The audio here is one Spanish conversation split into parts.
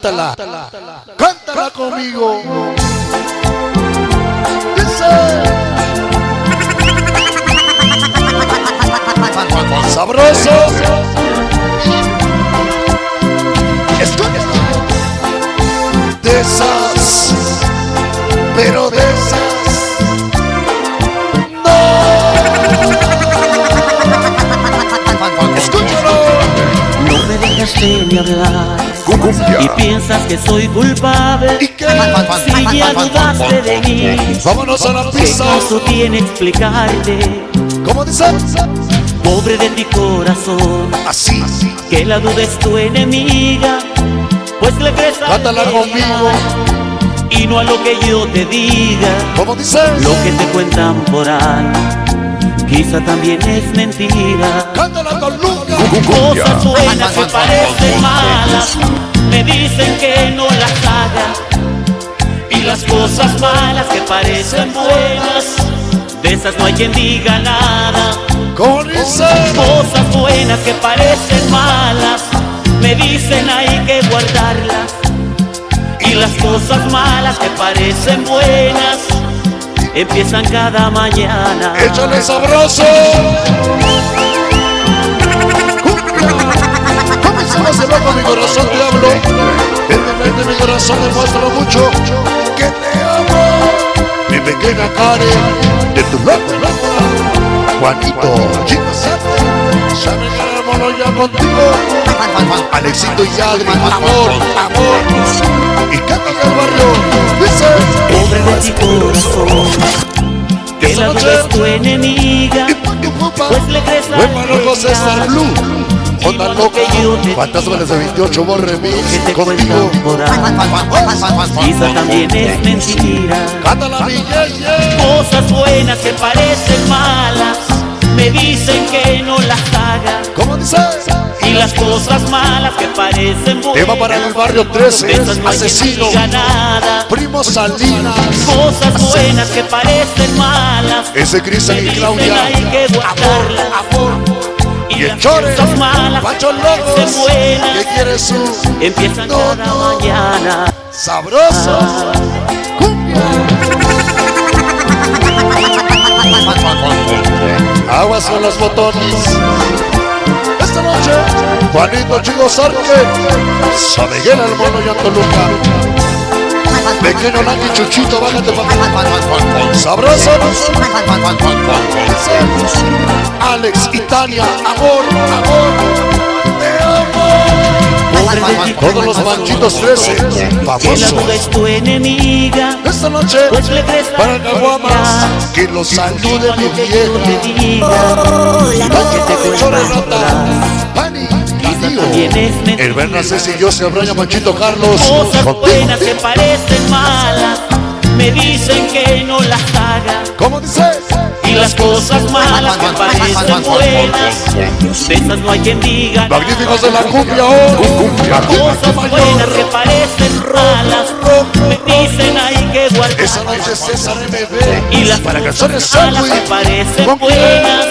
Cántala, cántala conmigo. Dice: sabroso. Escucha. De esas, pero de esas no. Escúchalo. No me dejaste ni hablar y piensas que soy culpable. ¿Y qué? Si ya dudaste de mí, Vámonos a la ¿qué pista. caso tiene explicarte? ¿Cómo dice? Pobre de ti corazón, Así. que la duda es tu enemiga, pues le crees a Cántala conmigo. y no a lo que yo te diga. ¿Cómo dice? Lo que te cuentan por ahí quizá también es mentira. Cántala con Lucas. Cosas buenas que parecen malas, me dicen que no las haga. Y las cosas malas que parecen buenas, de esas no hay quien diga nada. ¿Cómo dice? Cosas buenas que parecen malas, me dicen hay que guardarlas. Y las cosas malas que parecen buenas, empiezan cada mañana. Échale sabroso. Comencemos el loco, mi corazón te hablo. De mi corazón demuestra mucho que te amo. Mi pequeña Karen, de tu loco, Juanito, Chico Santo, sabe que el hermano ya contigo. Alexito y Adri, amor, amor. Y canta el barrio, dice: Pobre de ti corazón, que la duda es tu enemiga, pues le crees a hermano José Star Blue. y no Onda a lo loca, que yo te Fantasmas de 28, Ball que Remix, te contigo. cuentan por ahí, quizá también es mentira. Cántala, mi yeye. Cosas buenas que parecen malas, me dicen que no las haga. ¿Cómo dice? Y las cosas malas que parecen buenas, Tema para el barrio 13, de esas no hay quien asesino, diga nada. Primo Salinas, Cosas buenas que parecen malas, ese Cristian me y dicen Claudia, hay que guardarlas. amor. Y el Chore, cosas malas Pancho que parecen Locos, buenas, que quiere su empiezan No, cada no. mañana. sabroso. Cumbia. Aguas con los botones. Esta noche, Juanito Chico Sarque, San Miguel, el mono y Antoluca. Pequeño Naki Chuchito, bájate pa' sabroso. Alex y Tania, amor, amor, te amo. Pobre de ti, Todos los manchitos 13, que la duda famosos. es tu enemiga, Esta noche, pues le crees para Caguamas, que los salude mi lo que yo te vieja. diga. Lo que te Chore cuentan por Rota, ahí, Pani, quizá Tío, también es mentira. el Berna Ceci, José, Brian, Manchito Carlos, Cosas contigo. buenas que parecen malas, me dicen que no las haga. ¿Cómo dice? Y las cosas malas que parecen buenas, de esas no hay quien diga nada. Magníficos de la cumbia, oh, Cosas buenas que parecen malas, me dicen hay que guardar. esa noche César MB, Y las para cosas canciones malas que Sandwich, parecen buenas,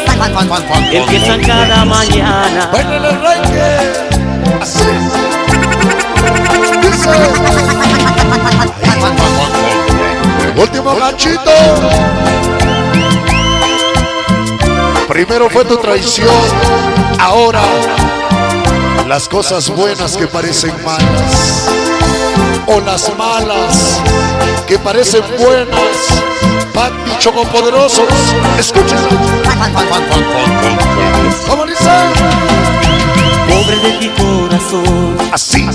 empiezan cada mañana. bailen el reggae, así, dice, último ganchito. Primero fue tu traición, ahora las cosas buenas que parecen malas, o las malas que parecen buenas. Pati Chocopoderosos, escuchen. ¿Cómo dice? Pobre de ti corazón, Así.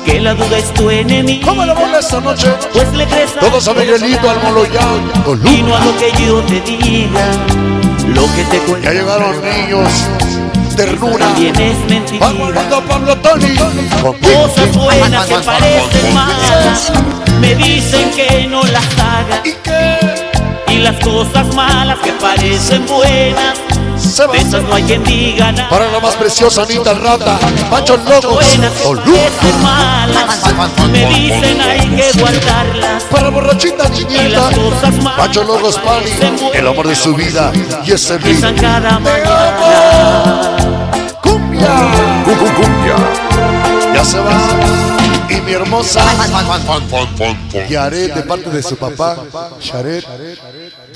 que la duda es tu enemigo, ¿Cómo la bola esta noche? pues le crees a Todos a Miguelito, al Moloyán, con y no a Luz. lo que yo te diga. Lo que te cuento Ya llegaron niños, ternura. también es mentira. Vamos a Pablo Tony, contigo. Cosas buenas que parecen malas, me dicen que no las haga. ¿Y qué? Y las cosas malas que parecen buenas, Se va. de esas no hay quien diga nada. Para la más preciosa Anita Rata, Pancho Locos, Buenas que con parecen malas, me dicen hay que guardarlas. para borrachita Y chiquita, las cosas malas Pancho Locos Pani, parecen buenas, el amor de su vida, y ese empiezan ritmo. cada Te mañana. amo. Cumbia. Ya se va. y mi hermosa Yaret, de parte de su papá, Yaret.